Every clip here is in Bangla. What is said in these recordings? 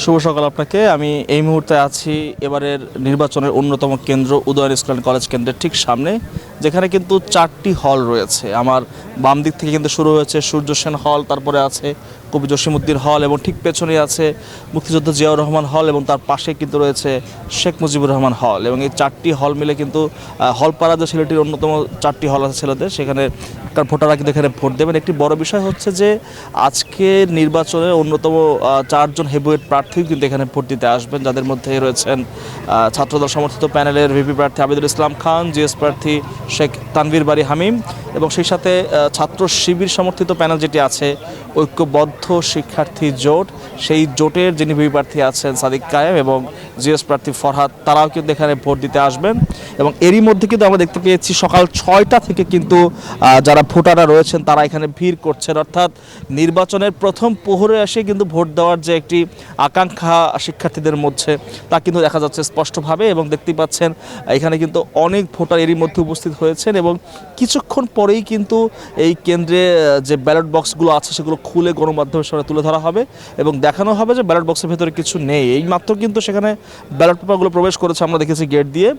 শুভ সকাল আপনাকে। আমি এই মুহূর্তে আছি এবারের নির্বাচনের অন্যতম কেন্দ্র উদয়ন স্কুল কলেজ কেন্দ্রের ঠিক সামনে, যেখানে কিন্তু 4টি হল রয়েছে। আমার বাম দিক থেকে কিন্তু শুরু হয়েছে সূর্য সেন হল, তারপরে আছে কবি জসিমউদ্দিন হল এবং ঠিক পেছনেই আছে মুক্তিযোদ্ধা জিয়াউর রহমান হল এবং তার পাশে কিন্তু রয়েছে শেখ মুজিবুর রহমান হল। এবং এই 4টি হল মিলে কিন্তু হলপাড়া যে ছেলেটির অন্যতম 4টি হল আছে ছেলেদের, সেখানে ভোটাররা কিন্তু এখানে ভোট দেবেন। একটি বড় বিষয় হচ্ছে যে আজকের নির্বাচনে অন্যতম 4জন হেভিওয়েট প্রার্থী কিন্তু এখানে ভোট দিতে আসবেন, যাদের মধ্যে রয়েছেন ছাত্রদল সমর্থিত প্যানেলের ভিপি প্রার্থী আবিদুল ইসলাম খান, জিএস প্রার্থী শেখ তানভীর বারী হামিম এবং সেই সাথে ছাত্র শিবির সমর্থিত প্যানেল যেটি আছে ঐক্যবদ্ধ শিক্ষার্থী জোট, সেই জোটের যিনি ভিপি প্রার্থী আছেন সাদিক কায়েম এবং জিএস প্রার্থী ফরহাদ, তারাও কিন্তু এখানে ভোট দিতে আসবেন। এবং এরই মধ্যে কিন্তু আমরা দেখতে পেয়েছি সকাল 6টা থেকে কিন্তু যারা ভোটাররা রয়েছেন তারা এখানে ভিড় করছেন, অর্থাৎ নির্বাচনের প্রথম প্রহরে এসে কিন্তু ভোট দেওয়ার যে একটি আকাঙ্ক্ষা শিক্ষার্থীদের মধ্যে, তা কিন্তু দেখা যাচ্ছে স্পষ্টভাবে। এবং দেখতেই পাচ্ছেন এখানে কিন্তু অনেক ভোটার এরই মধ্যে উপস্থিত হয়েছেন এবং কিছুক্ষণ পরেই কিন্তু এই কেন্দ্রে যে ব্যালট বক্সগুলো আছে সেগুলো খুলে গণমাধ্যমের সামনে তুলে ধরা হবে এবং দেখানো হবে যে ব্যালট বক্সের ভেতরে কিছু নেই। এই মাত্র কিন্তু সেখানে ব্যালট পেপারগুলো প্রবেশ করেছে, আমরা দেখেছি গেট দিয়ে।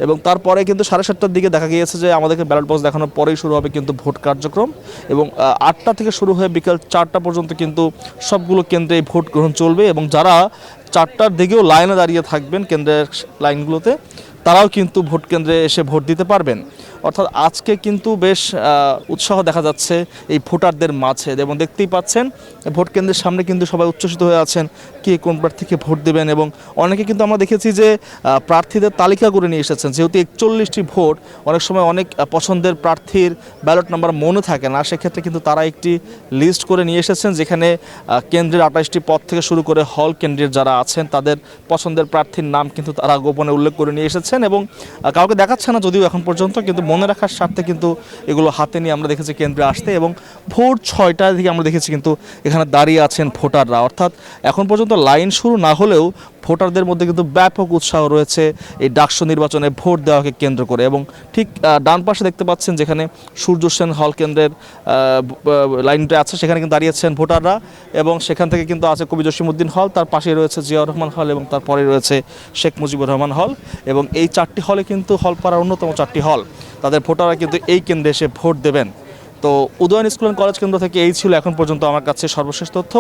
এবং তারপরে কিন্তু 7:30টার দিকে দেখা গিয়েছে যে আমাদেরকে ব্যালট বক্স দেখানোর পরেই শুরু হবে কিন্তু ভোট কার্যক্রম। এবং 8টা থেকে শুরু হয়ে বিকাল 4টা পর্যন্ত কিন্তু সবগুলো কেন্দ্রে ভোট গ্রহণ চলবে। এবং যারা 4টার দিকেও লাইনে দাঁড়িয়ে থাকবেন কেন্দ্রের লাইনগুলোতে, তারাও কিন্তু ভোট কেন্দ্রে এসে ভোট দিতে পারবেন। অর্থাৎ আজকে কিন্তু বেশ উৎসাহ দেখা যাচ্ছে এই ভোটারদের মাঝে। এবং দেখতেই পাচ্ছেন ভোট কেন্দ্রের সামনে কিন্তু সবাই উচ্ছ্বসিত হয়ে আছেন কে কোন প্রার্থীকে ভোট দেবেন। এবং অনেকে কিন্তু আমরা দেখেছি যে প্রার্থীদের তালিকা করে নিয়ে এসেছেন, যেহেতু 41টি ভোট, অনেক সময় অনেক পছন্দের প্রার্থীর ব্যালট নাম্বার মনে থাকে না, সেক্ষেত্রে কিন্তু তারা একটি লিস্ট করে নিয়ে এসেছেন, যেখানে কেন্দ্রের 28টি পদ থেকে শুরু করে হল কেন্দ্রের যারা আছেন তাদের পছন্দের প্রার্থীর নাম কিন্তু তারা গোপনে উল্লেখ করে নিয়ে এসেছেন এবং কাউকে দেখাচ্ছে না যদিও এখন পর্যন্ত, কিন্তু মনে রাখার স্বার্থে কিন্তু এগুলো হাতে নিয়ে আমরা দেখেছি কেন্দ্রে আসতে। এবং ভোর 6টার দিকে আমরা দেখেছি কিন্তু এখানে দাঁড়িয়ে আছেন ভোটাররা। অর্থাৎ এখন পর্যন্ত লাইন শুরু না হলেও ভোটারদের মধ্যে কিন্তু ব্যাপক উৎসাহ রয়েছে এই ডাকসু নির্বাচনে ভোট দেওয়াকে কেন্দ্র করে। এবং ঠিক ডান পাশে দেখতে পাচ্ছেন যেখানে সূর্য সেন হল কেন্দ্রের লাইনটা আছে, সেখানে কিন্তু দাঁড়িয়েছেন ভোটাররা। এবং সেখান থেকে কিন্তু আছে কবি জসিমউদ্দিন হল, তার পাশে রয়েছে জিয়াউর রহমান হল এবং তারপরে রয়েছে শেখ মুজিবুর রহমান হল। এবং এই 4টি হলে কিন্তু হলপাড়ার অন্যতম 4টি হল, তাদের ভোটাররা কিন্তু এই কেন্দ্রে এসে ভোট দেবেন। তো উদয়ন স্কুল অ্যান্ড কলেজ কেন্দ্র থেকে এই ছিল এখন পর্যন্ত আমার কাছে সর্বশেষ তথ্য।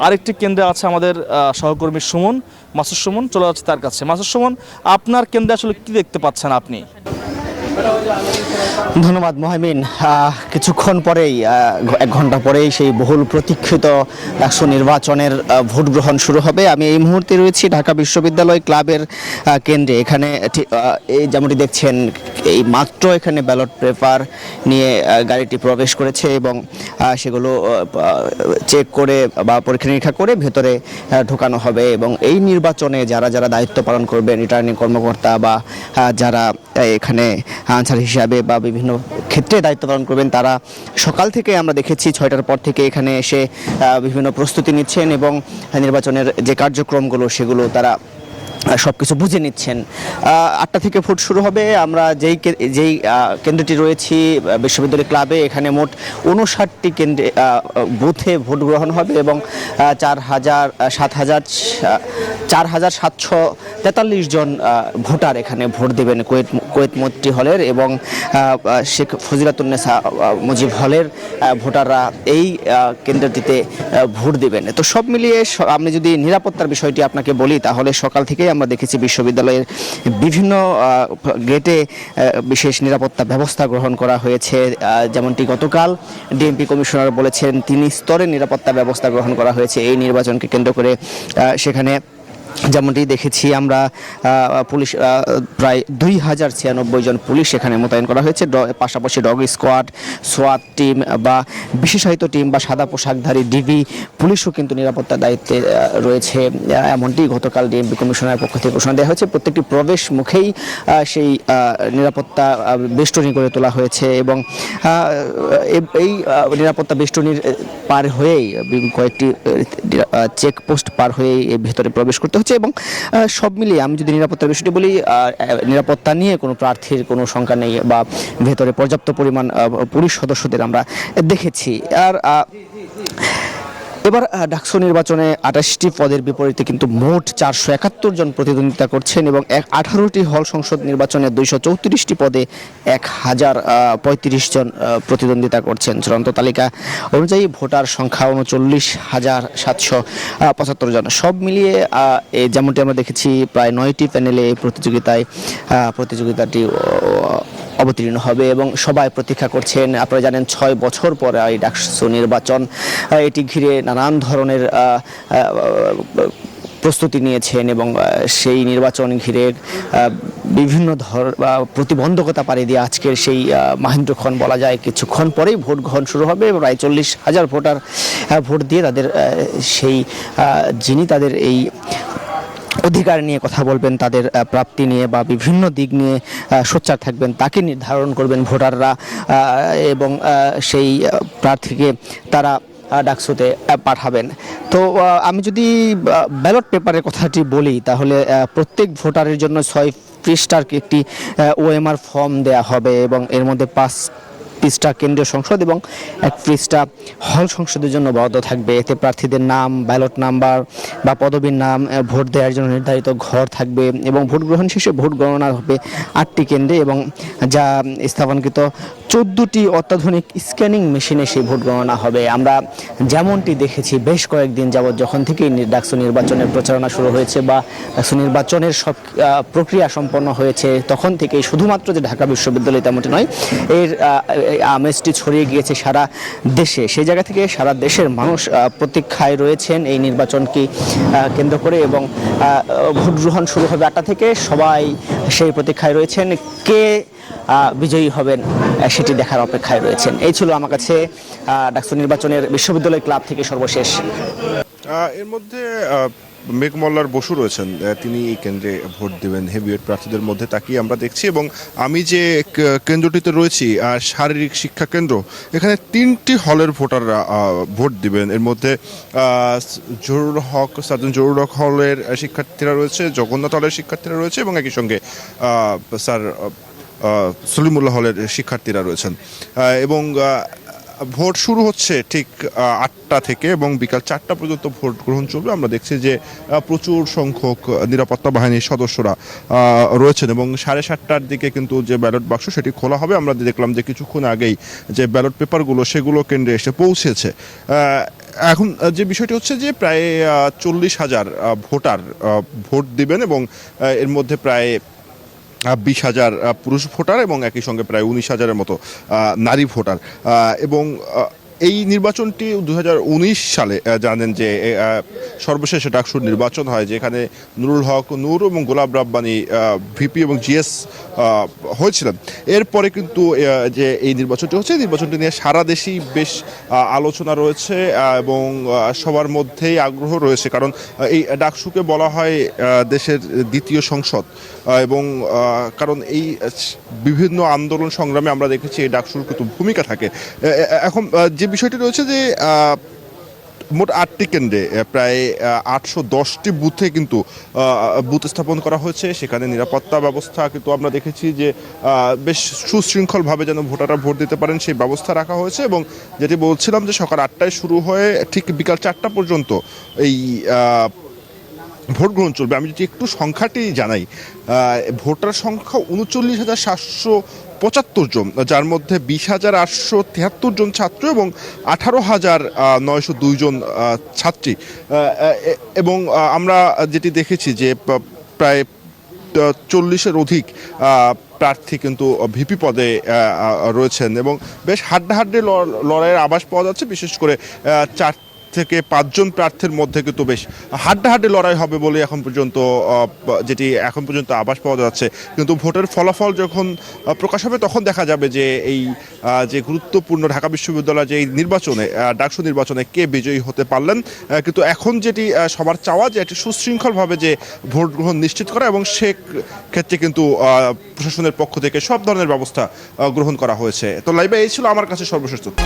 আরেকটি কেন্দ্রে আছে আমাদের সহকর্মী সুমন, মাসুদ সুমন, চলে যাচ্ছে তার কাছে। মাসুদ সুমন, আপনার কেন্দ্রে আসলে কি দেখতে পাচ্ছেন আপনি? ধন্যবাদ মোহামিন। কিছুক্ষণ পরেই 1 ঘন্টা পরেই সেই বহুল প্রতীক্ষিত ডাকসু নির্বাচনের ভোট গ্রহণ শুরু হবে। আমি এই মুহূর্তে রয়েছি ঢাকা বিশ্ববিদ্যালয় ক্লাবের কেন্দ্রে। এখানে এই যেমনটি দেখছেন এই মাত্র এখানে ব্যালট পেপার নিয়ে গাড়িটি প্রবেশ করেছে এবং সেগুলো চেক করে বা পরীক্ষা নিরীক্ষা করে ভেতরে ঢোকানো হবে। এবং এই নির্বাচনে যারা যারা দায়িত্ব পালন করবেন, রিটার্নিং কর্মকর্তা বা যারা এখানে আনসার হিসাবে বা বিভিন্ন ক্ষেত্রে দায়িত্ব পালন করবেন, তারা সকাল থেকে আমরা দেখেছি 6টার পর থেকে এখানে এসে বিভিন্ন প্রস্তুতি নিচ্ছেন এবং নির্বাচনের যে কার্যক্রমগুলো সেগুলো তারা সব কিছু বুঝে নিচ্ছেন। 8টা থেকে ভোট শুরু হবে। আমরা যেই কেন্দ্রটি রয়েছি বিশ্ববিদ্যালয় ক্লাবে, এখানে মোট 59টি কেন্দ্রে বুথে ভোট গ্রহণ হবে এবং 4,743 জন ভোটার এখানে ভোট দেবেন কুয়েত মৈত্রী হলের এবং শেখ ফজিলাতুন্নেসা মুজিব হলের ভোটাররা এই কেন্দ্রটিতে ভোট দেবেন। তো সব মিলিয়ে আমি যদি নিরাপত্তার বিষয়টি আপনাকে বলি, তাহলে সকাল থেকে আমরা দেখেছি বিশ্ববিদ্যালয়ের বিভিন্ন গেটে বিশেষ নিরাপত্তা ব্যবস্থা গ্রহণ করা হয়েছে। যেমনটি গতকাল ডিএমপি কমিশনার বলেছেন 3 স্তরের নিরাপত্তা ব্যবস্থা গ্রহণ করা হয়েছে এই নির্বাচনকে কেন্দ্র করে। সেখানে যেমনটি দেখেছি আমরা পুলিশ প্রায় 2096 জন পুলিশ এখানে মোতায়েন করা হয়েছে। পাশাপাশি ডগ স্কোয়াড, সোয়াট টিম বা বিশেষায়িত টিম বা সাদা পোশাকধারী ডিবি পুলিশও কিন্তু নিরাপত্তার দায়িত্বে রয়েছে, এমনটি গতকাল ডিএমপি কমিশনারের পক্ষ থেকে ঘোষণা দেওয়া হয়েছে। প্রত্যেকটি প্রবেশ মুখেই সেই নিরাপত্তা বেষ্টনী করে তোলা হয়েছে এবং এই নিরাপত্তা বেষ্টনীর পার হয়েই কয়েকটি চেকপোস্ট পার হয়েই ভেতরে প্রবেশ করতে হচ্ছে। এবং সব মিলিয়ে আমি যদি নিরাপত্তার বিষয়টি বলি, নিরাপত্তা নিয়ে কোনো প্রার্থীর কোনো শঙ্কা নেই বা ভেতরে পর্যাপ্ত পরিমাণ পুলিশ সদস্যদের আমরা দেখেছি। আর এবার ডাকসু নির্বাচনে 28টি পদের বিপরীতে কিন্তু মোট 471 জন প্রতিদ্বন্দ্বিতা করছেন এবং 18টি হল সংসদ নির্বাচনে 234টি পদে 1035 জন প্রতিদ্বন্দ্বিতা করছেন। চূড়ান্ত তালিকা অনুযায়ী ভোটার সংখ্যা 39,775 জন। সব মিলিয়ে যেমনটি আমরা দেখেছি প্রায় 9টি প্যানেলে এই প্রতিযোগিতাটি অবতীর্ণ হবে এবং সবাই প্রতীক্ষা করছেন। আপনারা জানেন 6 বছর পরে এই ডাকসু নির্বাচন, এটি ঘিরে নানান ধরনের প্রস্তুতি নিয়েছেন এবং সেই নির্বাচন ঘিরে বিভিন্ন প্রতিবন্ধকতা পাড়ি দিয়ে আজকের সেই মাহেন্দ্রক্ষণ বলা যায় কিছুক্ষণ পরেই ভোট গ্রহণ শুরু হবে। প্রায় 40,000 ভোটার ভোট দিয়ে তাদের যিনি তাদের এই অধিকার নিয়ে কথা বলবেন, তাদের প্রাপ্তি নিয়ে বা বিভিন্ন দিক নিয়ে সোচ্চার থাকবেন, তাকে নির্ধারণ করবেন ভোটাররা এবং সেই প্রার্থীকে তারা ডাকসুতে পাঠাবেন। তো আমি যদি ব্যালট পেপারের কথাটি বলি তাহলে প্রত্যেক ভোটারের জন্য 6 পৃষ্ঠার একটি ওএমআর ফর্ম দেয়া হবে এবং এর মধ্যে 5 পৃষ্ঠা কেন্দ্রীয় সংসদ এবং 1 পৃষ্ঠা হল সংসদের জন্য বরাদ্দ থাকবে। এতে প্রার্থীদের নাম, ব্যালট নাম্বার বা পদবীর নাম, ভোট দেওয়ার জন্য নির্ধারিত ঘর থাকবে এবং ভোট গ্রহণ শেষে ভোট গণনা হবে 8টি কেন্দ্রে এবং যা স্থাপনকৃত 14টি অত্যাধুনিক স্ক্যানিং মেশিনে সেই ভোট গণনা হবে। আমরা যেমনটি দেখেছি বেশ কয়েকদিন যাবৎ যখন থেকেই ডাকসু নির্বাচনের প্রচারণা শুরু হয়েছে বা ডাকসু নির্বাচনের সব প্রক্রিয়া সম্পন্ন হয়েছে তখন থেকেই শুধুমাত্র যে ঢাকা বিশ্ববিদ্যালয় তেমনটি নয়, এর আমেজটি ছড়িয়ে গিয়েছে সারা দেশে। সেই জায়গা থেকে সারা দেশের মানুষ প্রতীক্ষায় রয়েছেন এই নির্বাচনকে কেন্দ্র করে এবং ভোট গ্রহণ শুরু হবে 8টা থেকে। সবাই সেই প্রতীক্ষায় রয়েছেন, কে বিজয়ী হবেন সেটি দেখার অপেক্ষায় রয়েছেন। এই ছিল আমার কাছে ডাকসু নির্বাচনের বিশ্ববিদ্যালয় ক্লাব থেকে সর্বশেষ। এর মধ্যে মেঘমল্লার বসু রয়েছেন, তিনি এই কেন্দ্রে ভোট দেবেন হেভিওয়েট প্রার্থীদের মধ্যে তাকিয়ে আমরা দেখছি। এবং আমি যে কেন্দ্রটিতে রয়েছি শারীরিক শিক্ষা কেন্দ্র, এখানে 3টি হলের ভোটাররা ভোট দিবেন। এর মধ্যে জরুর হক সার্জন জরুর হক হলের শিক্ষার্থীরা রয়েছে, জগন্নাথ হলের শিক্ষার্থীরা রয়েছে এবং একই সঙ্গে স্যার সলিমুল্লাহ হলের শিক্ষার্থীরা রয়েছেন। এবং ভোট শুরু হচ্ছে ঠিক 8টা থেকে এবং বিকাল 4টা পর্যন্ত ভোট গ্রহণ চলবে। আমরা দেখছি যে প্রচুর সংখ্যক নিরাপত্তা বাহিনীর সদস্যরা রয়েছেন এবং 7:30টার দিকে কিন্তু যে ব্যালট বাক্স সেটি খোলা হবে। আমরা দেখলাম যে কিছুক্ষণ আগেই যে ব্যালট পেপারগুলো সেগুলো কেন্দ্রে এসে পৌঁছেছে। এখন যে বিষয়টি হচ্ছে যে প্রায় 40,000 ভোটার ভোট দিবেন এবং এর মধ্যে প্রায় 20,000 পুরুষ ভোটার এবং একই সঙ্গে প্রায় 19,000-এর মতো নারী ভোটার। এবং এই নির্বাচনটি 2019 সালে জানেন যে সর্বশেষ ডাকসুর নির্বাচন হয়, যেখানে নুরুল হক নূর এবং গোলাপ রাব্বানী ভিপি এবং জিএস হয়েছিলেন। এরপরে কিন্তু যে এই নির্বাচনটি হচ্ছে, নির্বাচনটি নিয়ে সারা দেশেই বেশ আলোচনা রয়েছে এবং সবার মধ্যেই আগ্রহ রয়েছে, কারণ এই ডাকসুকে বলা হয় দেশের দ্বিতীয় সংসদ। এবং কারণ এই বিভিন্ন আন্দোলন সংগ্রামে আমরা দেখেছি এই ডাকসুর কিন্তু ভূমিকা থাকে। এখন যে বিষয়টি রয়েছে যে মোট 8টি কেন্দ্রে প্রায় 810টি বুথে কিন্তু বুথ স্থাপন করা হয়েছে। সেখানে নিরাপত্তা ব্যবস্থা কিন্তু আমরা দেখেছি যে বেশ সুশৃঙ্খলভাবে যেন ভোটাররা ভোট দিতে পারেন সেই ব্যবস্থা রাখা হয়েছে। এবং যেটি বলছিলাম যে সকাল 8টায় শুরু হয়ে ঠিক বিকাল 4টা পর্যন্ত এই ভোট গ্রহণ চলবে। আমি যদি একটু সংখ্যাটি জানাই, ভোটার সংখ্যা 39,775 জন, যার মধ্যে 20,873 জন ছাত্র এবং 18,902 জন ছাত্রী। এবং আমরা যেটি দেখেছি যে প্রায় 40-এর অধিক প্রার্থী কিন্তু ভিপি পদে রয়েছেন এবং বেশ হাড্ডাহাড্ডি লড়াইয়ের আভাস পাওয়া যাচ্ছে। বিশেষ করে 4 থেকে 5 জন প্রার্থীর মধ্যে কিন্তু বেশ হাড্ডাহাড্ডি লড়াই হবে বলে এখন পর্যন্ত আভাস পাওয়া যাচ্ছে। কিন্তু ভোটের ফলাফল যখন প্রকাশ হবে তখন দেখা যাবে যে এই যে গুরুত্বপূর্ণ ঢাকা বিশ্ববিদ্যালয় যে এই নির্বাচনে ডাকসু নির্বাচনে কে বিজয়ী হতে পারলেন। কিন্তু এখন যেটি সবার চাওয়া যে এটি সুশৃঙ্খলভাবে যে ভোট গ্রহণ নিশ্চিত করা এবং সে ক্ষেত্রে কিন্তু প্রশাসনের পক্ষ থেকে সব ধরনের ব্যবস্থা গ্রহণ করা হয়েছে। তো লাইভে এই ছিল আমার কাছে সর্বশেষ তথ্য।